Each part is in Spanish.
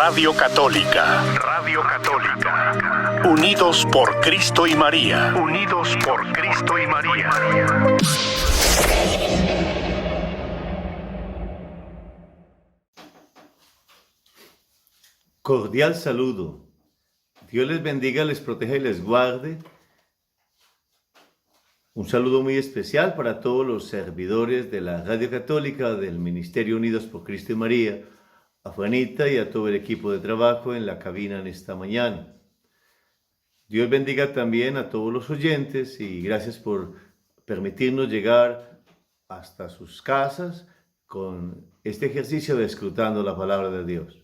Radio Católica. Radio Católica. Unidos por Cristo y María. Unidos por Cristo y María. Cordial saludo. Dios les bendiga, les proteja y les guarde. Un saludo muy especial para todos los servidores de la Radio Católica del Ministerio Unidos por Cristo y María, a Juanita y a todo el equipo de trabajo en la cabina en esta mañana. Dios bendiga también a todos los oyentes y gracias por permitirnos llegar hasta sus casas con este ejercicio de escrutando la palabra de Dios.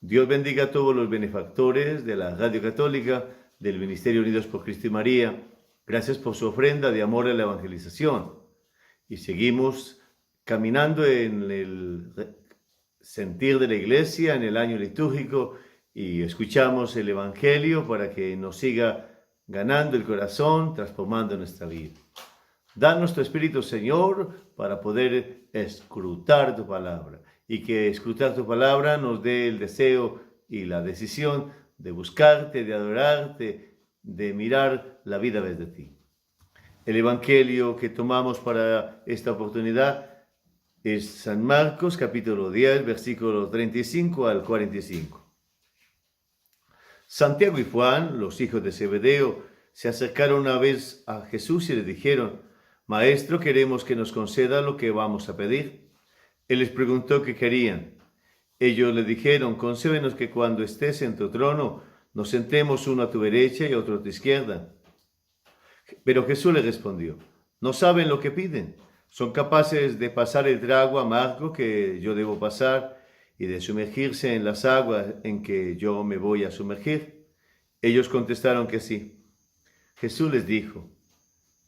Dios bendiga a todos los benefactores de la Radio Católica, del Ministerio Unidos por Cristo y María. Gracias por su ofrenda de amor a la evangelización. Y seguimos caminando en el sentir de la Iglesia, en el año litúrgico, y escuchamos el Evangelio para que nos siga ganando el corazón, transformando nuestra vida. Danos tu Espíritu, Señor, para poder escrutar tu palabra. Y que escrutar tu palabra nos dé el deseo y la decisión de buscarte, de adorarte, de mirar la vida desde ti. El Evangelio que tomamos para esta oportunidad es San Marcos, capítulo 10, versículos 35 al 45. Santiago y Juan, los hijos de Zebedeo, se acercaron una vez a Jesús y le dijeron: Maestro, queremos que nos conceda lo que vamos a pedir. Él les preguntó qué querían. Ellos le dijeron: concédenos que cuando estés en tu trono nos sentemos uno a tu derecha y otro a tu izquierda. Pero Jesús le respondió: no saben lo que piden. Son capaces de pasar el trago amargo que yo debo pasar y de sumergirse en las aguas en que yo me voy a sumergir. Ellos contestaron que sí. Jesús les dijo: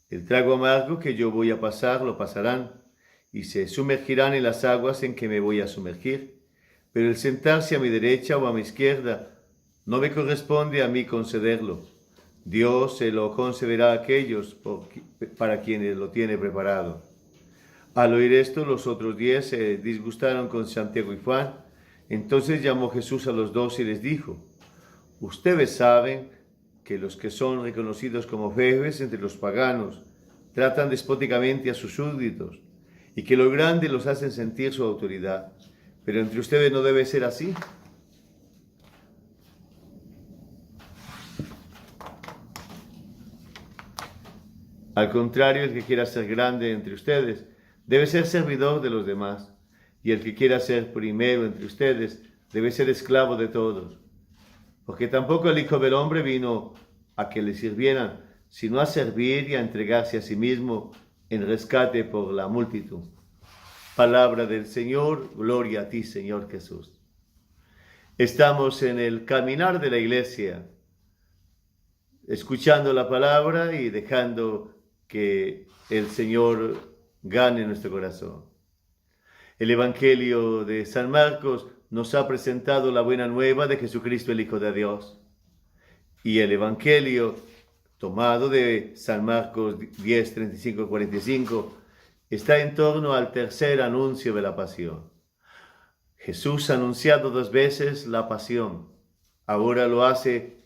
el trago amargo que yo voy a pasar lo pasarán y se sumergirán en las aguas en que me voy a sumergir. Pero el sentarse a mi derecha o a mi izquierda no me corresponde a mí concederlo. Dios se lo concederá a aquellos para quienes lo tiene preparado. Al oír esto, los otros 10 se disgustaron con Santiago y Juan. Entonces llamó Jesús a los 2 y les dijo: ustedes saben que los que son reconocidos como jefes entre los paganos tratan despóticamente a sus súbditos, y que los grandes los hacen sentir su autoridad. Pero entre ustedes no debe ser así. Al contrario, el que quiera ser grande entre ustedes debe ser servidor de los demás, y el que quiera ser primero entre ustedes debe ser esclavo de todos. Porque tampoco el Hijo del Hombre vino a que le sirvieran, sino a servir y a entregarse a sí mismo en rescate por la multitud. Palabra del Señor, gloria a ti, Señor Jesús. Estamos en el caminar de la Iglesia, escuchando la palabra y dejando que el Señor gane nuestro corazón. El Evangelio de San Marcos nos ha presentado la buena nueva de Jesucristo, el Hijo de Dios. Y el Evangelio tomado de San Marcos 10, 35 y 45 está en torno al tercer anuncio de la pasión. Jesús ha anunciado 2 veces la pasión. Ahora lo hace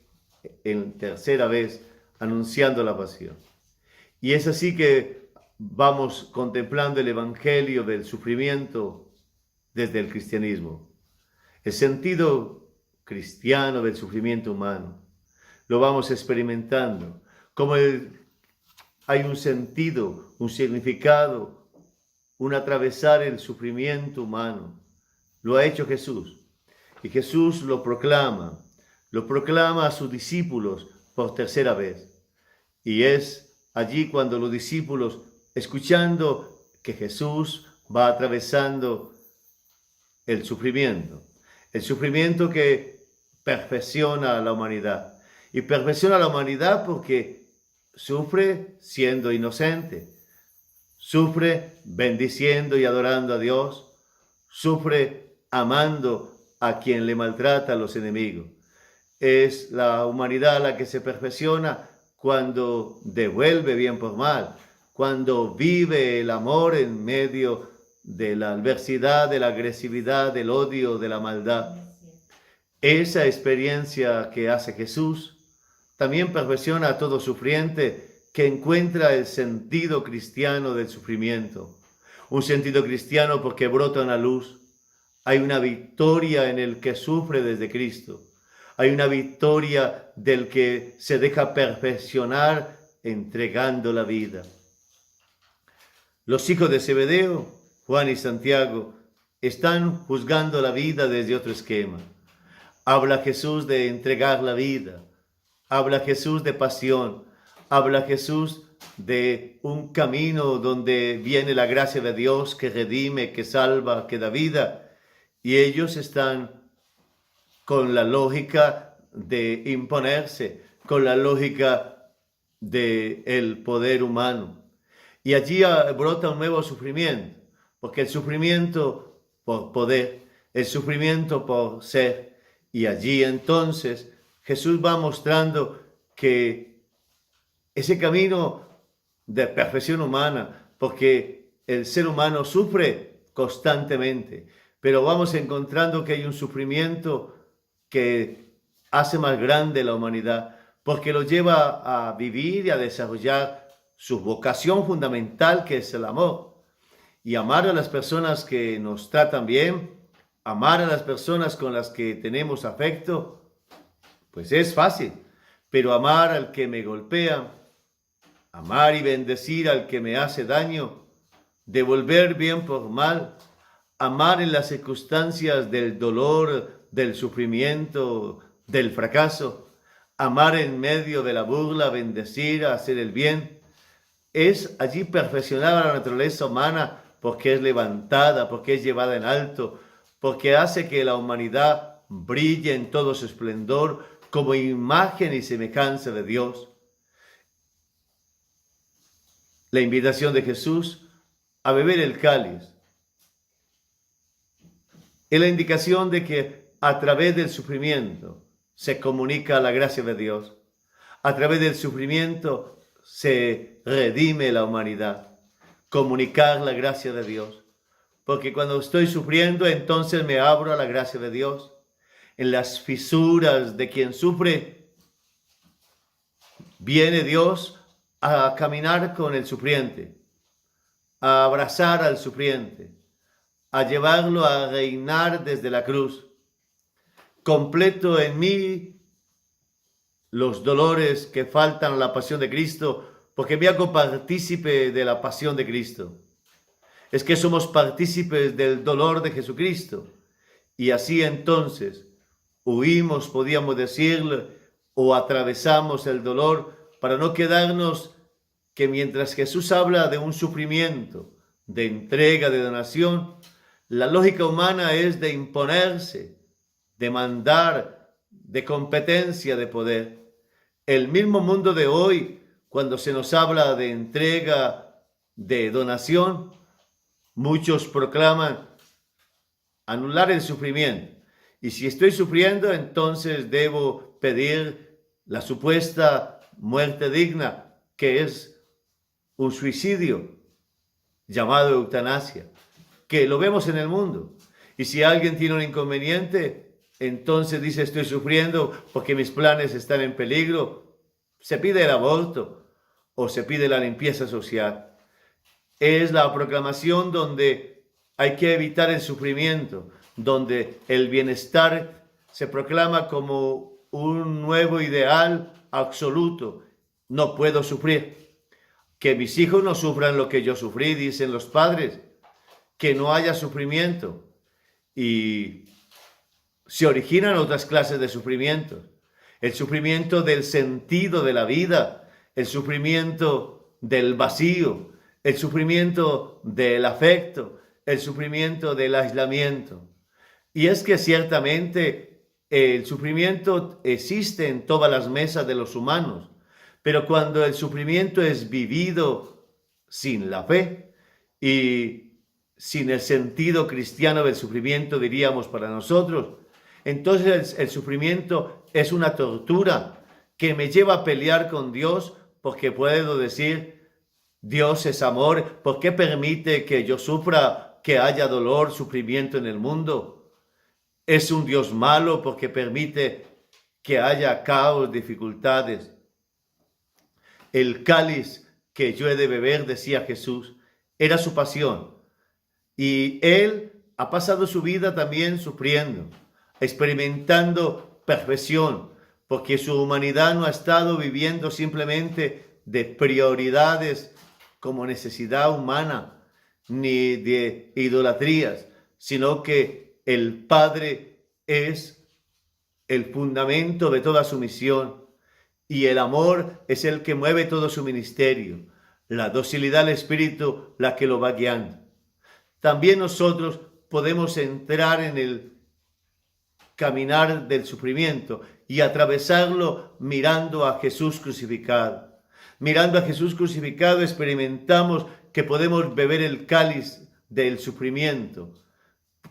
en tercera vez, anunciando la pasión. Y es así que vamos contemplando el Evangelio del sufrimiento desde el cristianismo. El sentido cristiano del sufrimiento humano. Lo vamos experimentando. Como hay un sentido, un significado, un atravesar el sufrimiento humano. Lo ha hecho Jesús. Y Jesús lo proclama a sus discípulos por tercera vez. Y es allí cuando los discípulos, escuchando que Jesús va atravesando el sufrimiento que perfecciona a la humanidad. Y perfecciona a la humanidad porque sufre siendo inocente, sufre bendiciendo y adorando a Dios, sufre amando a quien le maltrata a los enemigos. Es la humanidad la que se perfecciona cuando devuelve bien por mal, cuando vive el amor en medio de la adversidad, de la agresividad, del odio, de la maldad. Esa experiencia que hace Jesús también perfecciona a todo sufriente que encuentra el sentido cristiano del sufrimiento. Un sentido cristiano porque brota una luz. Hay una victoria en el que sufre desde Cristo. Hay una victoria del que se deja perfeccionar entregando la vida. Los hijos de Zebedeo, Juan y Santiago, están juzgando la vida desde otro esquema. Habla Jesús de entregar la vida. Habla Jesús de pasión. Habla Jesús de un camino donde viene la gracia de Dios que redime, que salva, que da vida. Y ellos están con la lógica de imponerse, con la lógica del poder humano. Y allí brota un nuevo sufrimiento, porque el sufrimiento por poder, el sufrimiento por ser. Y allí entonces Jesús va mostrando que ese camino de perfección humana, porque el ser humano sufre constantemente, pero vamos encontrando que hay un sufrimiento que hace más grande la humanidad, porque lo lleva a vivir y a desarrollar su vocación fundamental, que es el amor. Y amar a las personas que nos tratan bien, amar a las personas con las que tenemos afecto, pues es fácil. Pero amar al que me golpea, amar y bendecir al que me hace daño, devolver bien por mal, amar en las circunstancias del dolor, del sufrimiento, del fracaso, amar en medio de la burla, bendecir, hacer el bien, es allí perfeccionar a la naturaleza humana porque es levantada, porque es llevada en alto, porque hace que la humanidad brille en todo su esplendor como imagen y semejanza de Dios. La invitación de Jesús a beber el cáliz es la indicación de que a través del sufrimiento se comunica la gracia de Dios. A través del sufrimiento se redime la humanidad. Comunicar la gracia de Dios. Porque cuando estoy sufriendo, entonces me abro a la gracia de Dios. En las fisuras de quien sufre, viene Dios a caminar con el sufriente, a abrazar al sufriente, a llevarlo a reinar desde la cruz. Completo en mí los dolores que faltan a la pasión de Cristo, porque me hago partícipe de la pasión de Cristo. Es que somos partícipes del dolor de Jesucristo. Y así entonces huimos, podíamos decirle, o atravesamos el dolor para no quedarnos que mientras Jesús habla de un sufrimiento, de entrega, de donación, la lógica humana es de imponerse, de mandar, de competencia, de poder. El mismo mundo de hoy, cuando se nos habla de entrega, de donación, muchos proclaman anular el sufrimiento. Y si estoy sufriendo, entonces debo pedir la supuesta muerte digna, que es un suicidio llamado eutanasia, que lo vemos en el mundo. Y si alguien tiene un inconveniente, entonces dice estoy sufriendo porque mis planes están en peligro. Se pide el aborto o se pide la limpieza social. Es la proclamación donde hay que evitar el sufrimiento, donde el bienestar se proclama como un nuevo ideal absoluto. No puedo sufrir. Que mis hijos no sufran lo que yo sufrí, dicen los padres. Que no haya sufrimiento. Y se originan otras clases de sufrimiento. El sufrimiento del sentido de la vida, el sufrimiento del vacío, el sufrimiento del afecto, el sufrimiento del aislamiento. Y es que ciertamente el sufrimiento existe en todas las mesas de los humanos, pero cuando el sufrimiento es vivido sin la fe y sin el sentido cristiano del sufrimiento, diríamos para nosotros, entonces el sufrimiento es una tortura que me lleva a pelear con Dios, porque puedo decir, Dios es amor, ¿por qué permite que yo sufra que haya dolor, sufrimiento en el mundo. Es un Dios malo porque permite que haya caos, dificultades. El cáliz que yo he de beber, decía Jesús, era su pasión. Y Él ha pasado su vida también sufriendo, experimentando perfección, porque su humanidad no ha estado viviendo simplemente de prioridades como necesidad humana, ni de idolatrías, sino que el Padre es el fundamento de toda su misión y el amor es el que mueve todo su ministerio, la docilidad al Espíritu la que lo va guiando. También nosotros podemos entrar en el caminar del sufrimiento y atravesarlo mirando a Jesús crucificado. Mirando a Jesús crucificado experimentamos que podemos beber el cáliz del sufrimiento,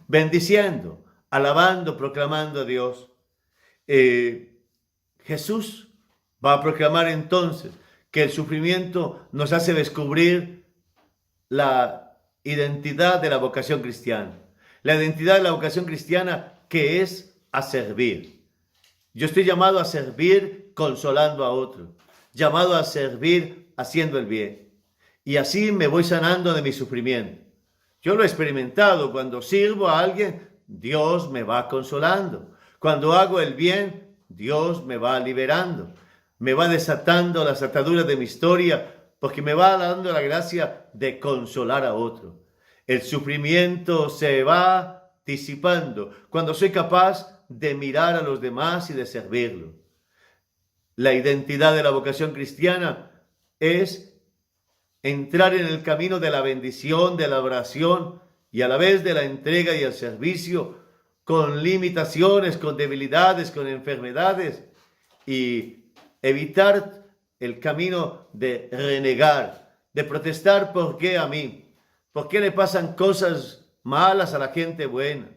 bendiciendo, alabando, proclamando a Dios. Jesús va a proclamar entonces que el sufrimiento nos hace descubrir la identidad de la vocación cristiana. La identidad de la vocación cristiana que es a servir. Yo estoy llamado a servir consolando a otro, llamado a servir haciendo el bien. Y así me voy sanando de mi sufrimiento. Yo lo he experimentado. Cuando sirvo a alguien, Dios me va consolando. Cuando hago el bien, Dios me va liberando. Me va desatando las ataduras de mi historia porque me va dando la gracia de consolar a otro. El sufrimiento se va disipando cuando soy capaz de mirar a los demás y de servirlos. La identidad de la vocación cristiana es entrar en el camino de la bendición, de la oración y a la vez de la entrega y el servicio, con limitaciones, con debilidades, con enfermedades, y evitar el camino de renegar, de protestar. ¿Por qué a mí? ¿Por qué le pasan cosas malas a la gente buena?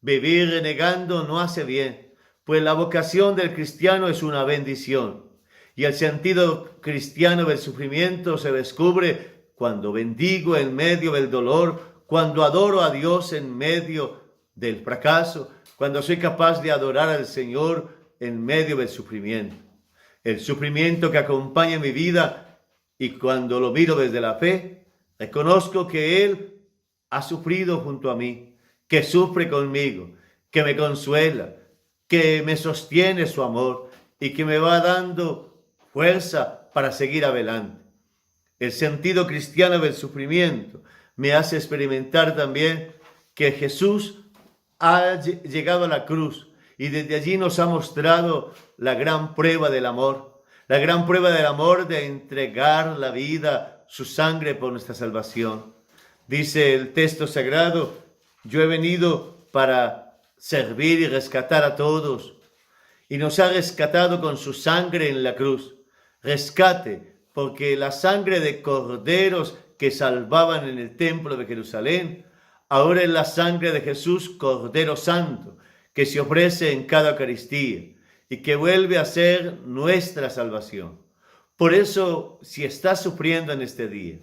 Vivir renegando no hace bien, pues la vocación del cristiano es una bendición. Y el sentido cristiano del sufrimiento se descubre cuando bendigo en medio del dolor, cuando adoro a Dios en medio del fracaso, cuando soy capaz de adorar al Señor en medio del sufrimiento. El sufrimiento que acompaña mi vida, y cuando lo miro desde la fe, reconozco que Él ha sufrido junto a mí, que sufre conmigo, que me consuela, que me sostiene su amor y que me va dando fuerza para seguir adelante. El sentido cristiano del sufrimiento me hace experimentar también que Jesús ha llegado a la cruz y desde allí nos ha mostrado la gran prueba del amor, la gran prueba del amor de entregar la vida, su sangre por nuestra salvación. Dice el texto sagrado: yo he venido para servir y rescatar a todos, y nos ha rescatado con su sangre en la cruz. Rescate, porque la sangre de corderos que salvaban en el templo de Jerusalén, ahora es la sangre de Jesús, Cordero Santo, que se ofrece en cada Eucaristía y que vuelve a ser nuestra salvación. Por eso, si estás sufriendo en este día,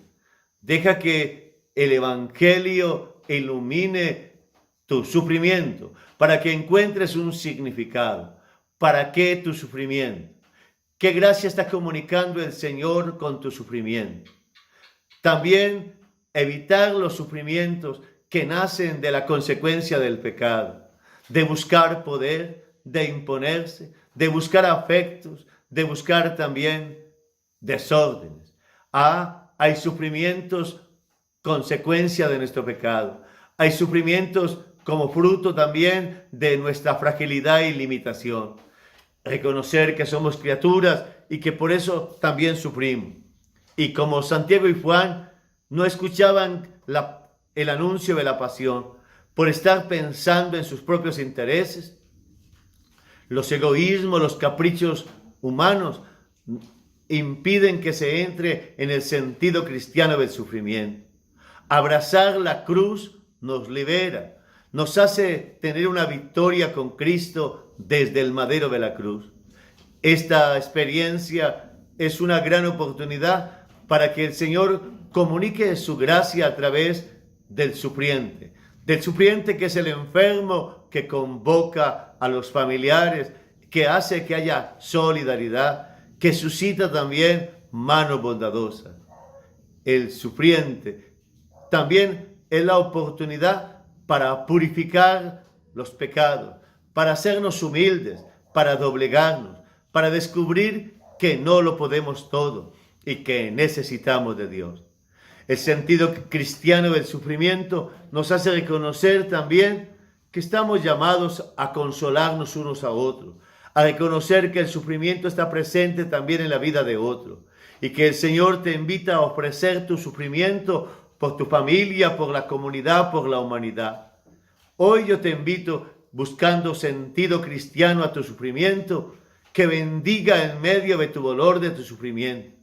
deja que el Evangelio ilumine tu sufrimiento, para que encuentres un significado. ¿Para qué tu sufrimiento? ¿Qué gracia está comunicando el Señor con tu sufrimiento? También evitar los sufrimientos que nacen de la consecuencia del pecado, de buscar poder, de imponerse, de buscar afectos, de buscar también desórdenes. Hay sufrimientos consecuencia de nuestro pecado. Hay sufrimientos como fruto también de nuestra fragilidad y limitación. Reconocer que somos criaturas y que por eso también sufrimos. Y como Santiago y Juan no escuchaban el anuncio de la pasión por estar pensando en sus propios intereses, los egoísmos, los caprichos humanos impiden que se entre en el sentido cristiano del sufrimiento. Abrazar la cruz nos libera, nos hace tener una victoria con Cristo desde el madero de la cruz. Esta experiencia es una gran oportunidad para que el Señor comunique su gracia a través del sufriente que es el enfermo, que convoca a los familiares, que hace que haya solidaridad, que suscita también manos bondadosas. El sufriente también es la oportunidad para purificar los pecados, para hacernos humildes, para doblegarnos, para descubrir que no lo podemos todo y que necesitamos de Dios. El sentido cristiano del sufrimiento nos hace reconocer también que estamos llamados a consolarnos unos a otros, a reconocer que el sufrimiento está presente también en la vida de otros y que el Señor te invita a ofrecer tu sufrimiento por tu familia, por la comunidad, por la humanidad. Hoy yo te invito, buscando sentido cristiano a tu sufrimiento, que bendiga en medio de tu dolor, de tu sufrimiento.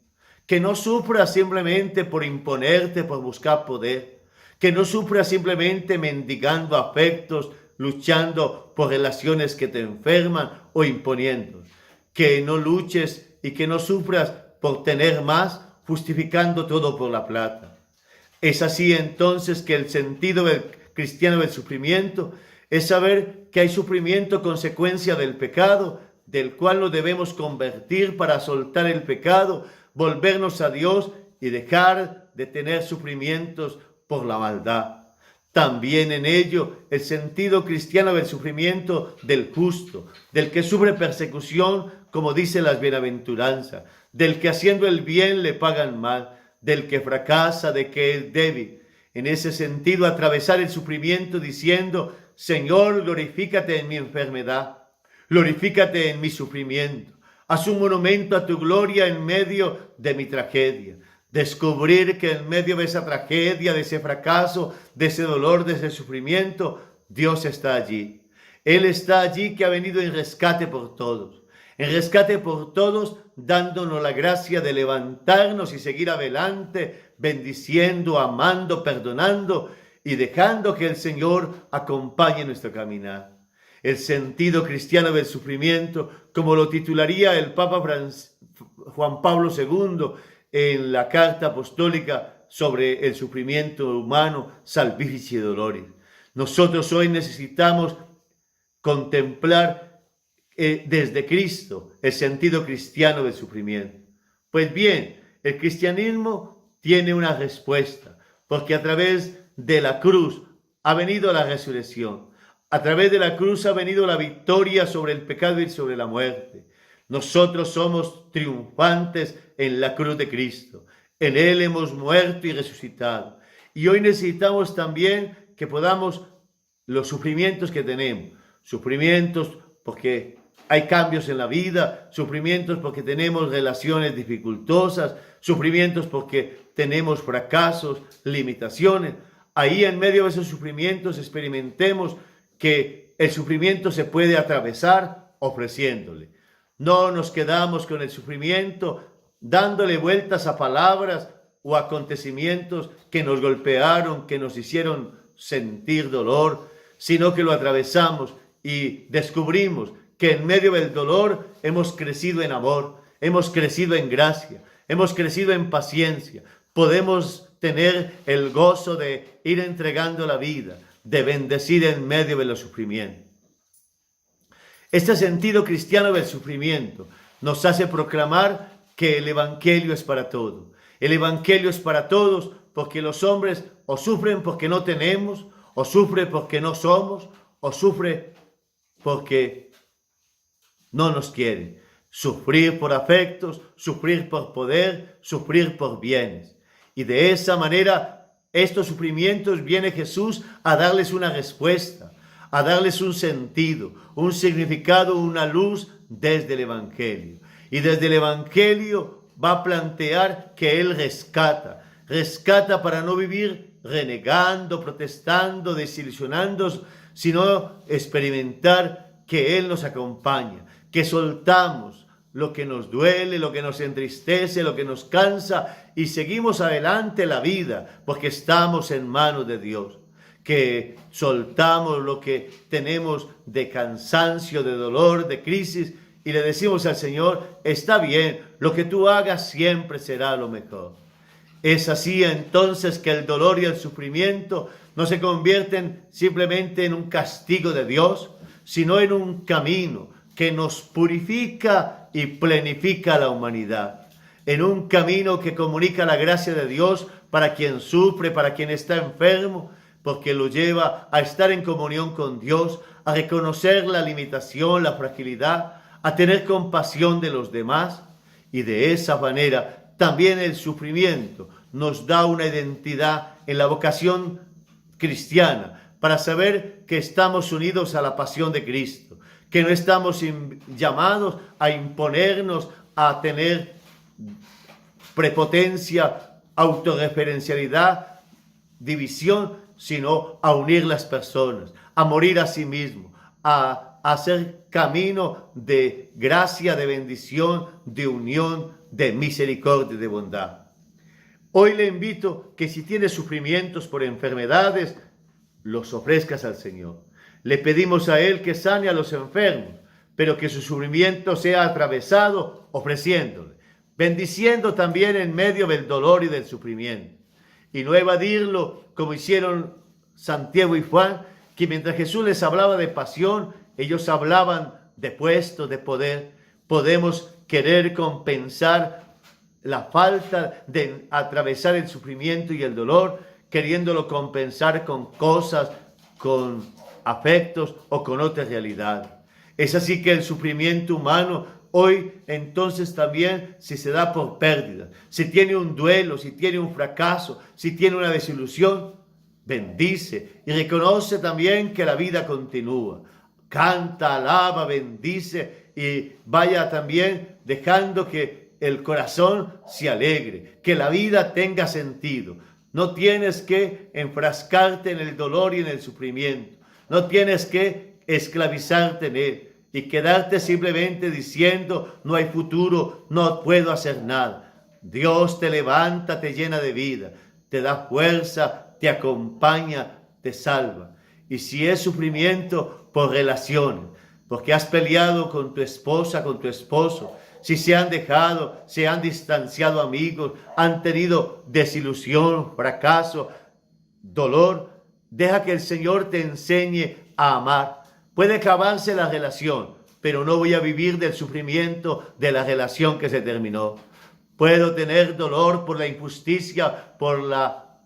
Que no sufras simplemente por imponerte, por buscar poder. Que no sufras simplemente mendigando afectos, luchando por relaciones que te enferman o imponiendo. Que no luches y que no sufras por tener más, justificando todo por la plata. Es así entonces que el sentido del cristiano del sufrimiento es saber que hay sufrimiento consecuencia del pecado, del cual nos debemos convertir para soltar el pecado, volvernos a Dios y dejar de tener sufrimientos por la maldad. También en ello el sentido cristiano del sufrimiento del justo, del que sufre persecución, como dice las bienaventuranzas, del que haciendo el bien le pagan mal, del que fracasa, de que es débil. En ese sentido, atravesar el sufrimiento diciendo: Señor, glorifícate en mi enfermedad, glorifícate en mi sufrimiento. Haz un monumento a tu gloria en medio de mi tragedia. Descubrir que en medio de esa tragedia, de ese fracaso, de ese dolor, de ese sufrimiento, Dios está allí. Él está allí, que ha venido en rescate por todos. En rescate por todos, dándonos la gracia de levantarnos y seguir adelante, bendiciendo, amando, perdonando y dejando que el Señor acompañe nuestro caminar. El sentido cristiano del sufrimiento, como lo titularía el Papa Juan Pablo II en la carta apostólica sobre el sufrimiento humano, Salvifici Doloris. Nosotros hoy necesitamos contemplar desde Cristo el sentido cristiano del sufrimiento. Pues bien, el cristianismo tiene una respuesta, porque a través de la cruz ha venido la resurrección. A través de la cruz ha venido la victoria sobre el pecado y sobre la muerte. Nosotros somos triunfantes en la cruz de Cristo. En Él hemos muerto y resucitado. Y hoy necesitamos también que podamos los sufrimientos que tenemos. Sufrimientos porque hay cambios en la vida. Sufrimientos porque tenemos relaciones dificultosas. Sufrimientos porque tenemos fracasos, limitaciones. Ahí en medio de esos sufrimientos experimentemos que el sufrimiento se puede atravesar ofreciéndole. No nos quedamos con el sufrimiento dándole vueltas a palabras o acontecimientos que nos golpearon, que nos hicieron sentir dolor, sino que lo atravesamos y descubrimos que en medio del dolor hemos crecido en amor, hemos crecido en gracia, hemos crecido en paciencia. Podemos tener el gozo de ir entregando la vida, de bendecir en medio de los sufrimientos. Este sentido cristiano del sufrimiento nos hace proclamar que el Evangelio es para todos. El Evangelio es para todos porque los hombres o sufren porque no tenemos, o sufren porque no somos, o sufren porque no nos quieren. Sufrir por afectos, sufrir por poder, sufrir por bienes. Y de esa manera, estos sufrimientos viene Jesús a darles una respuesta, a darles un sentido, un significado, una luz desde el Evangelio. Y desde el Evangelio va a plantear que Él rescata para no vivir renegando, protestando, desilusionando, sino experimentar que Él nos acompaña, que soltamos lo que nos duele, lo que nos entristece, lo que nos cansa y seguimos adelante la vida porque estamos en manos de Dios. Que soltamos lo que tenemos de cansancio, de dolor, de crisis y le decimos al Señor: está bien, lo que tú hagas siempre será lo mejor. Es así entonces que el dolor y el sufrimiento no se convierten simplemente en un castigo de Dios, sino en un camino que nos purifica y plenifica a la humanidad. En un camino que comunica la gracia de Dios para quien sufre, para quien está enfermo, porque lo lleva a estar en comunión con Dios, a reconocer la limitación, la fragilidad, a tener compasión de los demás. Y de esa manera también el sufrimiento nos da una identidad en la vocación cristiana, para saber que estamos unidos a la pasión de Cristo, que no estamos llamados a imponernos, a tener prepotencia, autorreferencialidad, división, sino a unir las personas, a morir a sí mismo, a hacer camino de gracia, de bendición, de unión, de misericordia, de bondad. Hoy le invito que si tiene sufrimientos por enfermedades, los ofrezcas al Señor. Le pedimos a Él que sane a los enfermos, pero que su sufrimiento sea atravesado ofreciéndole, bendiciendo también en medio del dolor y del sufrimiento. Y no evadirlo como hicieron Santiago y Juan, que mientras Jesús les hablaba de pasión, ellos hablaban de puesto, de poder. Podemos querer compensar la falta de atravesar el sufrimiento y el dolor, queriéndolo compensar con cosas, con afectos o con otra realidad. Es así que el sufrimiento humano hoy entonces también, si se da por pérdida, si tiene un duelo, si tiene un fracaso, si tiene una desilusión, bendice y reconoce también que la vida continúa. Canta, alaba, bendice y vaya también dejando que el corazón se alegre, que la vida tenga sentido. No tienes que enfrascarte en el dolor y en el sufrimiento. No tienes que esclavizarte en él y quedarte simplemente diciendo no hay futuro, no puedo hacer nada. Dios te levanta, te llena de vida, te da fuerza, te acompaña, te salva. Y si es sufrimiento por relaciones, porque has peleado con tu esposa, con tu esposo, si se han dejado, se han distanciado amigos, han tenido desilusión, fracaso, dolor, deja que el Señor te enseñe a amar. Puede acabarse la relación, pero no voy a vivir del sufrimiento de la relación que se terminó. Puedo tener dolor por la injusticia, por la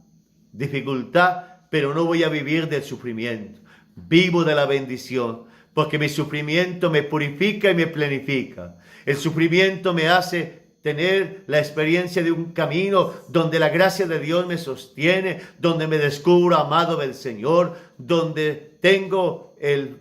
dificultad, pero no voy a vivir del sufrimiento. Vivo de la bendición, porque mi sufrimiento me purifica y me plenifica. El sufrimiento me hace tener la experiencia de un camino donde la gracia de Dios me sostiene, donde me descubro amado del Señor, donde tengo el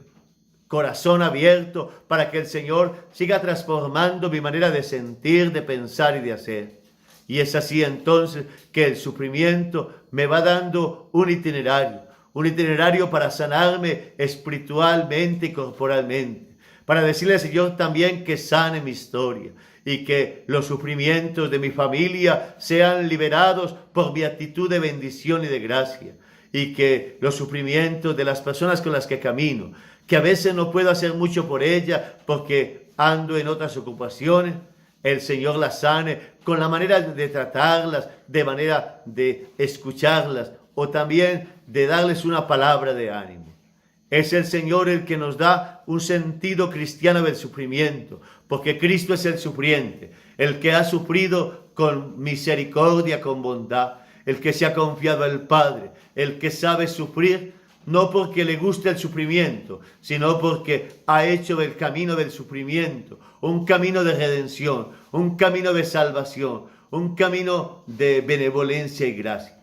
corazón abierto para que el Señor siga transformando mi manera de sentir, de pensar y de hacer. Y es así entonces que el sufrimiento me va dando un itinerario para sanarme espiritualmente y corporalmente, para decirle al Señor también que sane mi historia y que los sufrimientos de mi familia sean liberados por mi actitud de bendición y de gracia, y que los sufrimientos de las personas con las que camino, que a veces no puedo hacer mucho por ellas porque ando en otras ocupaciones, el Señor las sane con la manera de tratarlas, de manera de escucharlas o también de darles una palabra de ánimo. Es el Señor el que nos da un sentido cristiano del sufrimiento, porque Cristo es el sufriente, el que ha sufrido con misericordia, con bondad, el que se ha confiado al Padre, el que sabe sufrir, no porque le guste el sufrimiento, sino porque ha hecho del camino del sufrimiento un camino de redención, un camino de salvación, un camino de benevolencia y gracia.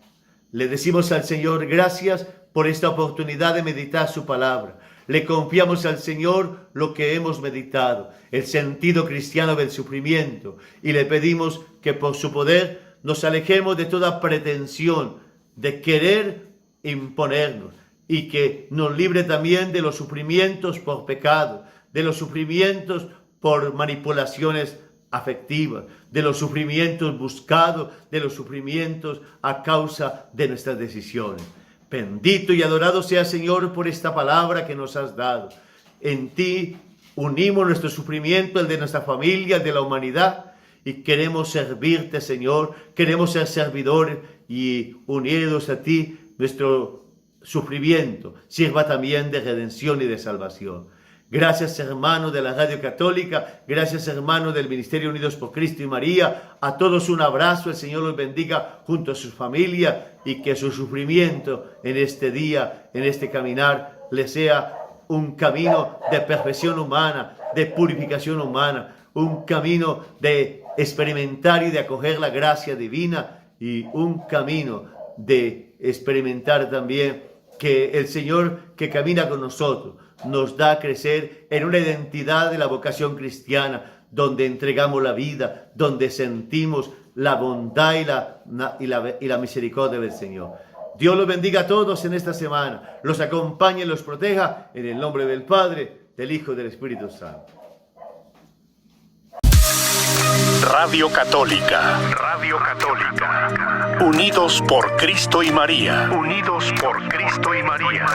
Le decimos al Señor gracias por esta oportunidad de meditar su palabra. Le confiamos al Señor lo que hemos meditado, el sentido cristiano del sufrimiento, y le pedimos que por su poder nos alejemos de toda pretensión de querer imponernos y que nos libre también de los sufrimientos por pecado, de los sufrimientos por manipulaciones afectivas, de los sufrimientos buscados, de los sufrimientos a causa de nuestras decisiones. Bendito y adorado sea, Señor, por esta palabra que nos has dado. En ti unimos nuestro sufrimiento, el de nuestra familia, el de la humanidad, y queremos servirte, Señor. Queremos ser servidores y unidos a ti, nuestro sufrimiento sirva también de redención y de salvación. Gracias, hermano de la Radio Católica, gracias, hermano del Ministerio Unidos por Cristo y María. A todos un abrazo, el Señor los bendiga junto a su familia y que su sufrimiento en este día, en este caminar, les sea un camino de perfección humana, de purificación humana, un camino de experimentar y de acoger la gracia divina y un camino de experimentar también que el Señor que camina con nosotros nos da a crecer en una identidad de la vocación cristiana, donde entregamos la vida, donde sentimos la bondad y la misericordia del Señor. Dios los bendiga a todos en esta semana, los acompañe y los proteja en el nombre del Padre, del Hijo y del Espíritu Santo. Radio Católica. Radio Católica. Unidos por Cristo y María. Unidos por Cristo y María.